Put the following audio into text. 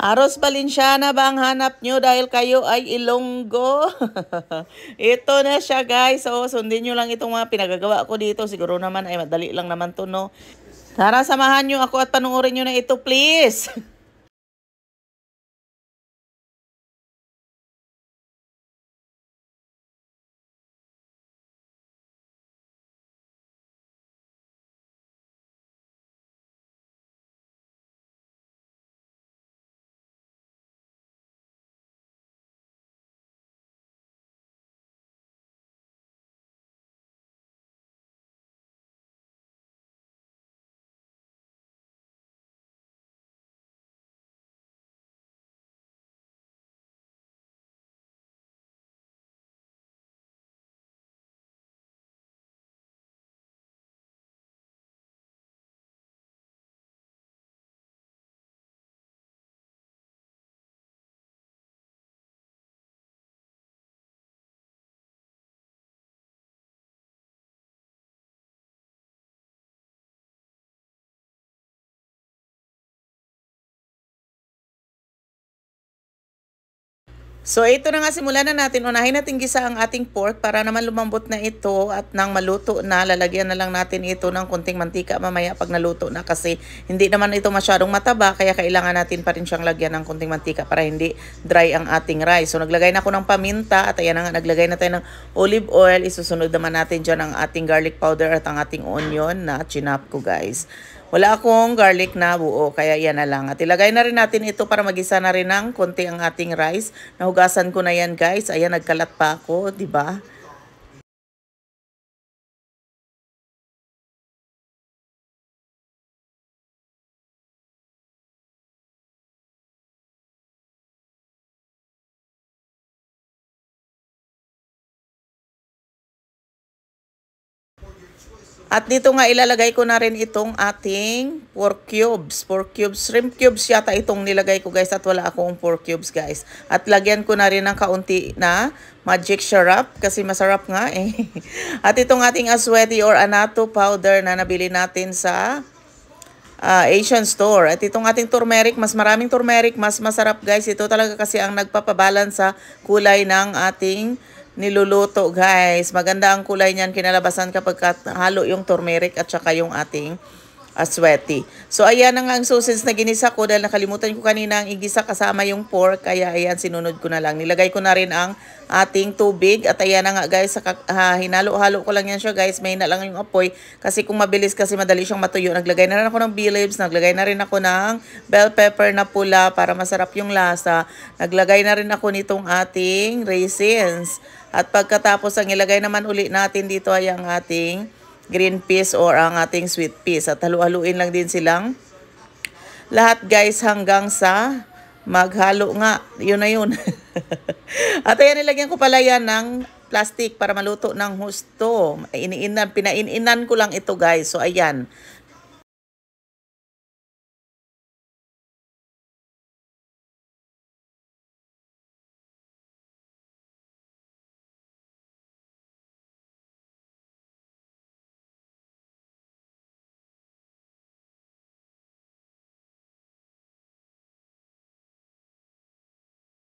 Aros Valenciana ba ang hanap nyo dahil kayo ay Ilonggo? Ito na siya guys. So, sundin nyo lang itong mga pinagagawa ko dito. Siguro naman ay madali lang naman to, no? Tara, samahan nyo ako at panuorin nyo na ito, please. So, ito na nga, simulan na natin. Unahin natin gisa ang ating pork para naman lumambot na ito at nang maluto na, lalagyan na lang natin ito ng kunting mantika mamaya pag naluto na kasi hindi naman ito masyadong mataba kaya kailangan natin pa rin siyang lagyan ng kunting mantika para hindi dry ang ating rice. So, naglagay na ako ng paminta at ayan na nga, naglagay na tayo ng olive oil. Isusunod naman natin dyan ang ating garlic powder at ang ating onion na chinap ko, guys. Wala akong garlic na buo, kaya yan na lang. At ilagay na rin natin ito para magisa na rin ng konti ang ating rice. Nahugasan ko na yan, guys. Ayan, nagkalat pa ako, di ba? At dito nga ilalagay ko na rin itong ating pork cubes. Pork cubes, shrimp cubes yata itong nilagay ko, guys, at wala akong pork cubes, guys. At lagyan ko na rin ng kaunti na magic syrup kasi masarap nga eh. At itong ating asweti or anato powder na nabili natin sa Asian store. At itong ating turmeric, mas maraming turmeric, mas masarap, guys. Ito talaga kasi ang nagpapabalance sa kulay ng ating niluluto, guys. Maganda ang kulay niyan kinalabasan kapag halo yung turmeric at saka yung ating asweti. So, ayan na nga ang sausage na ginisa ko dahil nakalimutan ko kanina ang igisa kasama yung pork. Kaya, ayan, sinunod ko na lang. Nilagay ko na rin ang ating tubig. At ayan na nga, guys, hinalo-halo ko lang yan siya, guys. May na lang yung apoy. Kasi kung mabilis kasi madali siyang matuyo. Naglagay na rin ako ng bay leaves. Naglagay na rin ako ng bell pepper na pula para masarap yung lasa. Naglagay na rin ako nitong ating raisins. At pagkatapos, ang ilagay naman uli natin dito ay ang ating green peas or ang ating sweet peas. At halu-haluin lang din silang lahat, guys, hanggang sa maghalo nga. Yun na yun. At ayan, nilagyan ko pala yan ng plastic para maluto ng husto. Pinaininan ko lang ito, guys. So, ayan.